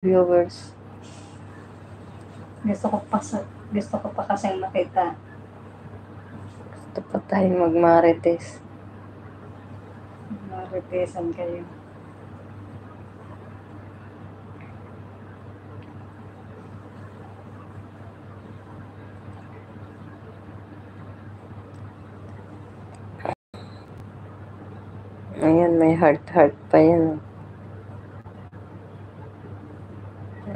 viewers. Gusto ko pa kasing makita. Gusto pa tayong magmarites. Maritesan kayo. Ayan, may heart pa yan.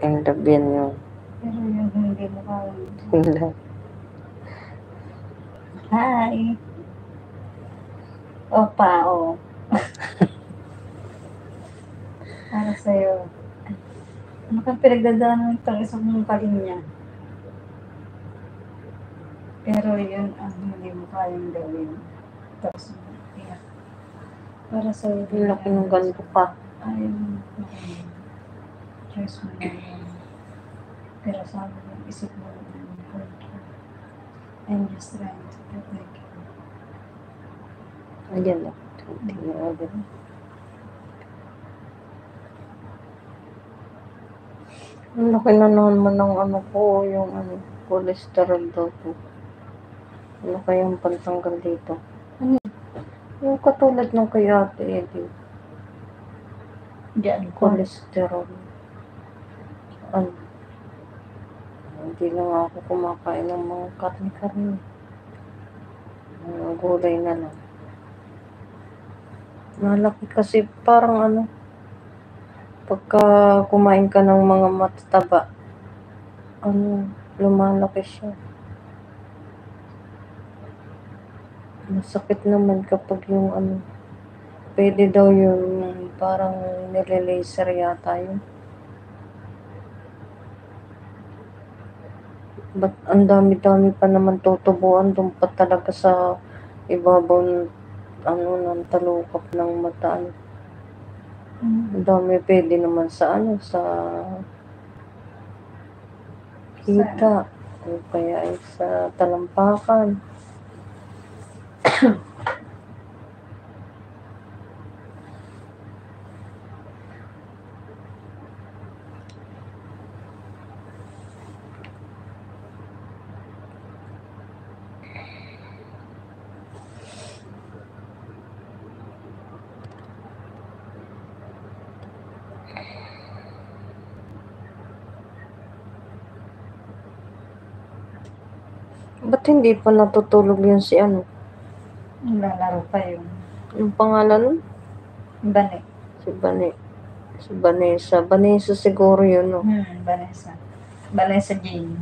Ang love yan yung Pero yung hindi mo hula. Hi! Opa, oh. Para sa'yo. Ano kang pinagdadaanan itong isang kalinya? Pero yun ang hindi mo kayang gawin. Tapos, iyak. Para sa'yo. Ang laki ng ganito pa. Ayun. Choice mo na yun. Pero sabi mo, isip mo na yun. I'm just trying to protect you. Ayan na. Tingnan agad. Ang laki na naman ng ano ko, yung cholesterol daw po. Ano kayang pantanggal dito? Ano? Yung katulad ng kay Ate Eddie. Diyan ko. Cholesterol. Ano? Hindi na nga ako kumakain ng mga karne-karne. Mga gulay na lang. Malaki kasi parang pagka kumain ka ng mga matataba, lumalaki siya. Masakit naman kapag yung pwede daw yung parang nile-laser yata yun. Ba't ang dami-dami pa naman tutubuan doon pa talaga sa ibabaw ng talukap ng mata. Ang dami pwede naman sa kita. O kaya ay sa talampakan. Ba't hindi pa natutulog yun si Lalaro pa yun. Yung pangalan nun? Bane. Si Vanessa. Vanessa siguro yun, no? Vanessa. Vanessa Jane.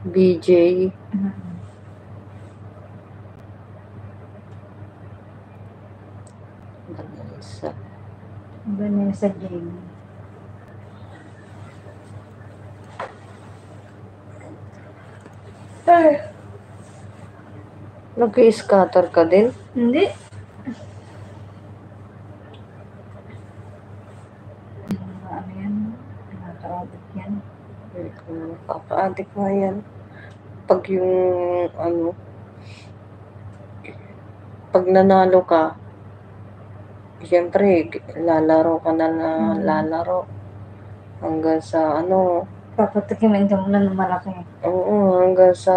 BJ. Vanessa Jane. Nag-i-scatter ka din? Hindi. Ano yan? Nakaka-addict yan. Nakaka-addict nga yan. Pag pag nanalo ka, siyempre, lalaro ka na lalaro. Hanggang sa Papatikimin ka muna ng malaki. Oo, hanggang sa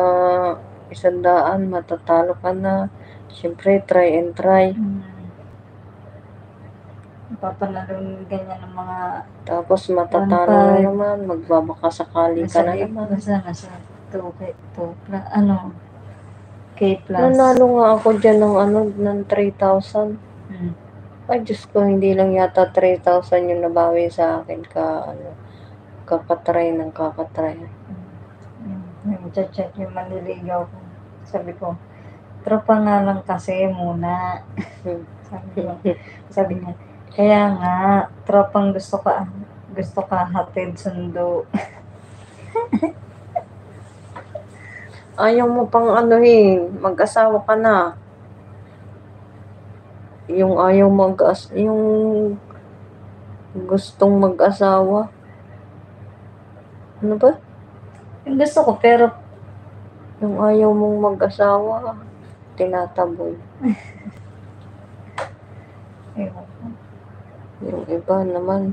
100 matatalo ka na. Siyempre, try and try. Papanalong ganyan ng mga... Tapos matatalo naman, magbabaka sakali ka na naman. Basta nasa 2K plus. Nanalo nga ako dyan ng 3,000. Ay, Diyos ko, hindi lang yata 3,000 yung nabawi sa akin kakatry. Nag-chat yung manliligaw ko. Sabi ko, tropa nga lang kasi muna. Sabi niya, kaya nga, tropang gusto ka hatid sundo. Ayaw mo pang mag-asawa ka na. Yung ayaw yung gustong mag-asawa. Ano ba? Yung gusto ko, pero yung ayaw mong mag-asawa, tinataboy. Yung iba naman,